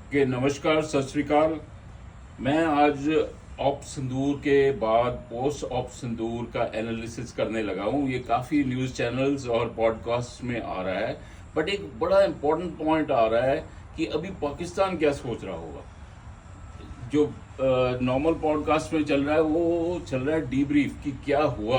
के नमस्कार, सत श्री अकाल। मैं आज ऑप सिंदूर के बाद पोस्ट ऑप सिंदूर का एनालिसिस करने लगा हूँ। ये काफ़ी न्यूज़ चैनल्स और पॉडकास्ट में आ रहा है, बट एक बड़ा इम्पोर्टेंट पॉइंट आ रहा है कि अभी पाकिस्तान क्या सोच रहा होगा। जो नॉर्मल पॉडकास्ट में चल रहा है वो चल रहा है डीब्रीफ कि क्या हुआ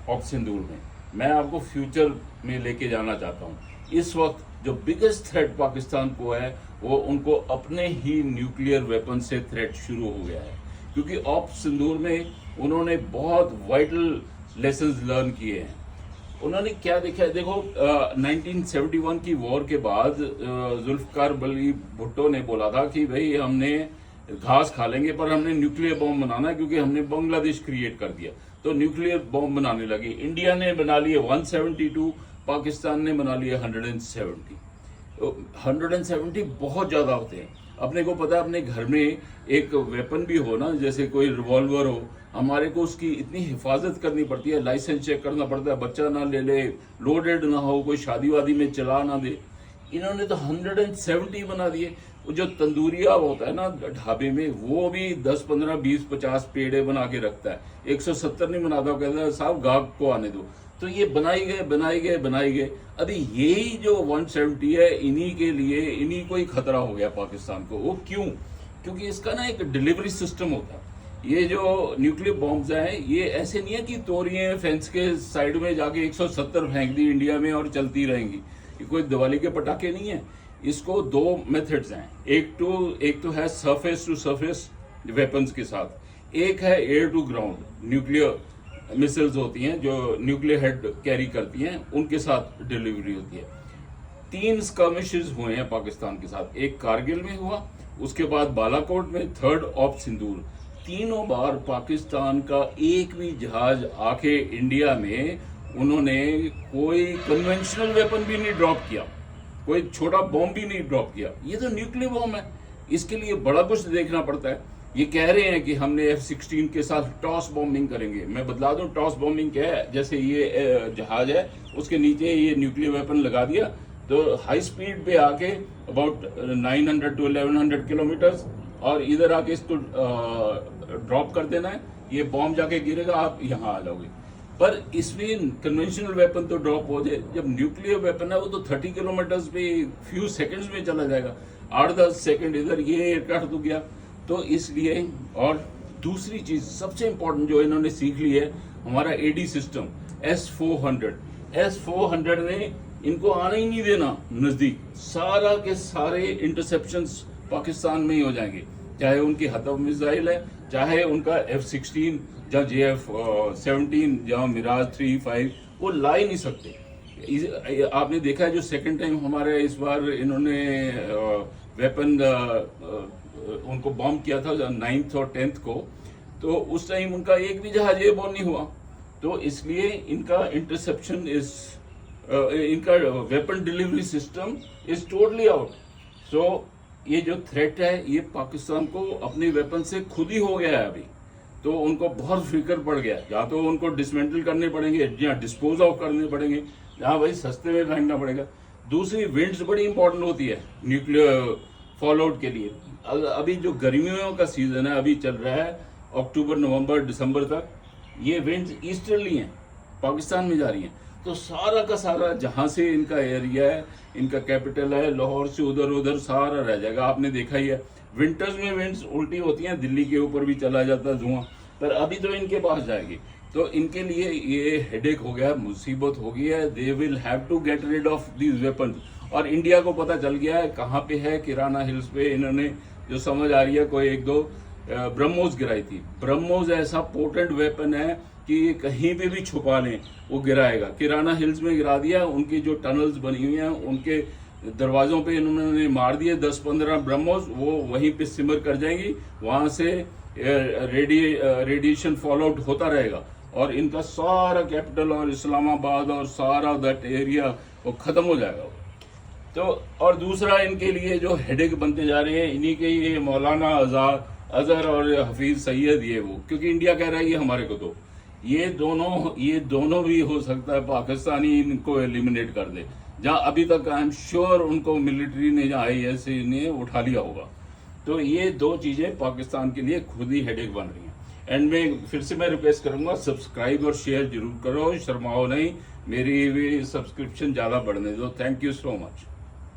ऑप सिंदूर में। मैं आपको फ्यूचर में लेके जाना चाहता हूँ। इस वक्त जो बिगेस्ट थ्रेट पाकिस्तान को है वो उनको अपने ही न्यूक्लियर वेपन से थ्रेट शुरू हो गया है, क्योंकि ऑप सिंदूर में उन्होंने बहुत वाइटल लेसन्स लर्न किए हैं। उन्होंने क्या देखा है, देखो 1971 की वॉर के बाद जुल्फकार अली भुट्टो ने बोला था कि भाई हमने घास खा लेंगे पर हमने न्यूक्लियर बॉम्ब बनाना है, क्योंकि हमने बांग्लादेश क्रिएट कर दिया। तो न्यूक्लियर बॉम्ब बनाने लगे। इंडिया ने बना लिए 172, पाकिस्तान ने बना लिए 170। 170 बहुत ज्यादा होते हैं। अपने को पता है, अपने घर में एक वेपन भी हो ना, जैसे कोई रिवॉल्वर हो, हमारे को उसकी इतनी हिफाजत करनी पड़ती है, लाइसेंस चेक करना पड़ता है, बच्चा ना ले ले, लोडेड ना हो, कोई शादी वादी में चला ना दे। इन्होंने तो 170 बना दिए। वो जो तंदूरिया होता है ना ढाबे में, वो भी 10 15 20 50 पेड़े बना के रखता है। 170 नहीं बनाता, कहता है साहब गाहक को आने दो। तो ये बनाई गए। अभी यही जो 170 है, इन्हीं के लिए, इन्हीं को ही खतरा हो गया पाकिस्तान को। वो क्यों? क्योंकि इसका ना एक डिलीवरी सिस्टम होता है। ये जो न्यूक्लियर बॉम्ब्स हैं, ये ऐसे नहीं है कि तोड़िए फेंस के साइड में जाके 170 फेंक दी इंडिया में और चलती रहेंगी। ये कोई दिवाली के पटाखे नहीं है। इसको दो मेथड्स हैं। एक तो है सरफेस टू सरफेस वेपन्स के साथ, एक है air to ground nuclear missiles होती हैं जो न्यूक्लियर हेड कैरी करती हैं, उनके साथ डिलीवरी होती है। 3 स्कर्मिशेस हुए हैं पाकिस्तान के साथ। एक कारगिल में हुआ, उसके बाद बालाकोट में, थर्ड ऑप सिंदूर। तीनों बार पाकिस्तान का एक भी जहाज आके इंडिया में उन्होंने कोई कन्वेंशनल वेपन भी नहीं ड्रॉप किया, कोई छोटा बॉम्ब भी नहीं ड्रॉप किया। ये तो न्यूक्लियर बॉम्ब है, इसके लिए बड़ा कुछ देखना पड़ता है। ये कह रहे हैं कि हमने F-16 के साथ टॉस बॉम्बिंग करेंगे। मैं बतला दूं टॉस बॉम्बिंग क्या है। जैसे ये जहाज है, उसके नीचे ये न्यूक्लियर वेपन लगा दिया, तो हाई स्पीड पे आके अबाउट 900 to 1100 किलोमीटर, और इधर आके इसको ड्रॉप कर देना है। ये बॉम्ब जाके गिरेगा, आप यहाँ आ जाओगे। पर इसमें कन्वेंशनल वेपन तो ड्रॉप हो जाए, जब न्यूक्लियर वेपन है वो तो 30 किलोमीटर पे फ्यू सेकंड्स में चला जाएगा। 8-10 सेकंड इधर ये एयरक्राफ्ट तो गया। तो इसलिए, और दूसरी चीज सबसे इंपॉर्टेंट जो इन्होंने सीख ली है, हमारा एडी सिस्टम S-400 ने इनको आने ही नहीं देना नजदीक। सारा के सारे इंटरसेप्शंस पाकिस्तान में ही हो जाएंगे, चाहे उनकी हतफ मिसाइल है, चाहे उनका F-16 या JF-17 या मिराज 3-5, वो ला ही नहीं सकते। आपने देखा है जो सेकंड टाइम हमारे इस बार इन्होंने वेपन उनको बॉम्ब किया था 9th और 10th को, तो उस टाइम उनका एक भी जहाज एयरबोर्न नहीं हुआ। तो इसलिए इनका इंटरसेप्शन इज, इनका weapon delivery system is totally out. So ये जो थ्रेट है ये पाकिस्तान को अपने वेपन से खुद ही हो गया है अभी। तो उनको बहुत फिक्र पड़ गया, या तो उनको डिसमेंटल करने पड़ेंगे या डिस्पोज ऑफ करने पड़ेंगे, जहाँ भाई सस्ते में फेंकना पड़ेगा। दूसरी विंड्स बड़ी इंपॉर्टेंट होती है न्यूक्लियर फॉल आउट के लिए। अभी जो गर्मियों का सीजन है अभी चल रहा है अक्टूबर नवंबर दिसंबर तक, ये विंड्स ईस्टर्ली हैं, पाकिस्तान में जा रही हैं। तो सारा का सारा जहां से इनका एरिया है, इनका कैपिटल है, लाहौर से उधर सारा रह जाएगा। आपने देखा ही है विंटर्स में विंड्स उल्टी होती हैं, दिल्ली के ऊपर भी चला जाता है धुआं, पर अभी तो इनके पास जाएगी। तो इनके लिए ये हेडेक हो गया, मुसीबत हो गई है। They will have to get rid of these weapons. और इंडिया को पता चल गया है कहाँ पे है, किराना हिल्स पे। इन्होंने जो समझ आ रही है, कोई 1-2 ब्रह्मोस गिराई थी। ब्रह्मोस ऐसा पोटेंट वेपन है कि कहीं पे भी छुपा लें वो गिराएगा। किराना हिल्स में गिरा दिया, उनकी जो टनल्स बनी हुई हैं उनके दरवाजों पे इन्होंने मार दिए 10-15 ब्रह्मोस, वो वहीं पे सिमर कर जाएंगी, वहां से रेडिएशन फॉल आउट होता रहेगा और इनका सारा कैपिटल और इस्लामाबाद और सारा दैट एरिया वो खत्म हो जाएगा। तो और दूसरा इनके लिए जो हेडेक बनते जा रहे हैं इन्हीं के ये मौलाना अजहर और हफीज सैयद, ये वो, क्योंकि इंडिया कह रहा है ये हमारे को दो। ये दोनों भी हो सकता है पाकिस्तानी इनको एलिमिनेट कर दे, जहां अभी तक आई एम श्योर उनको मिलिट्री ने या IAS ने उठा लिया होगा। तो ये दो चीज़ें पाकिस्तान के लिए खुद ही हेडेक बन रही हैं। एंड में फिर से मैं रिक्वेस्ट करूंगा, सब्सक्राइब और शेयर जरूर करो, शर्माओ नहीं, मेरी भी सब्सक्रिप्शन ज़्यादा बढ़ने दो। Thank you so much.